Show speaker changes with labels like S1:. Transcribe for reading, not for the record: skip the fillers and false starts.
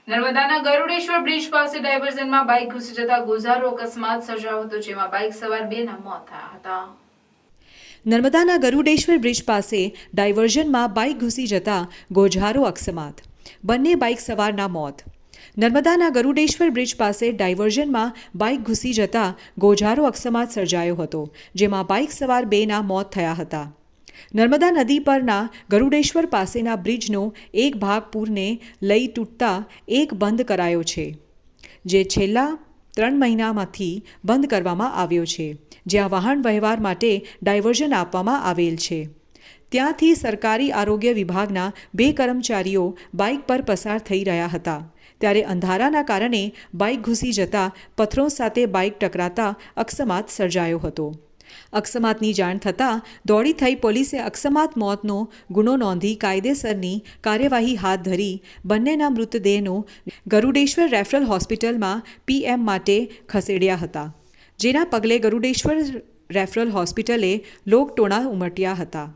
S1: નર્મદાના ગરુડેશ્વર બ્રિજ પાસે ડાયવર્ઝનમાં બાઇક ઘૂસી જતા ગોઝારો અકસ્માત સર્જાયો હતો, જેમાં બાઇક સવાર 2ના મોત થયા હતા.
S2: નર્મદાના ગરુડેશ્વર બ્રિજ પાસે ડાયવર્ઝનમાં બાઇક ઘૂસી જતા ગોઝારો અકસ્માત, બંને બાઇક સવારના મોત. નર્મદાના ગરુડેશ્વર બ્રિજ પાસે ડાયવર્ઝનમાં બાઇક ઘૂસી જતા ગોઝારો અકસ્માત સર્જાયો હતો, જેમાં બાઇક સવાર 2ના મોત થયા હતા. નર્મદા નદી પરના ગરુડેશ્વર પાસેના બ્રિજનો એક ભાગ પૂરને લઈ તૂટતા એક બંધ કરાયો છે, જે છેલ્લા 3 મહિનામાંથી બંધ કરવામાં આવ્યો છે, જ્યાં વાહન વ્યવહાર માટે ડાયવર્ઝન આપવામાં આવેલ છે. ત્યાંથી સરકારી આરોગ્ય વિભાગના 2 કર્મચારીઓ બાઇક પર પસાર થઈ રહ્યા હતા, ત્યારે અંધારાના કારણે બાઇક ઘૂસી જતા પથ્થરો સાથે બાઇક ટકરાતા અકસ્માત સર્જાયો હતો. અકસ્માતની જાણ થતાં દોડી થઈ પોલીસે અકસ્માત મોતનો ગુનો નોંધી કાયદેસરની કાર્યવાહી હાથ ધરી બંનેના મૃતદેહનો ગરુડેશ્વર રેફરલ હોસ્પિટલમાં PM માટે ખસેડ્યા હતા, જેના પગલે ગરુડેશ્વર રેફરલ હોસ્પિટલે લોકટોણા ઉમટ્યા હતા.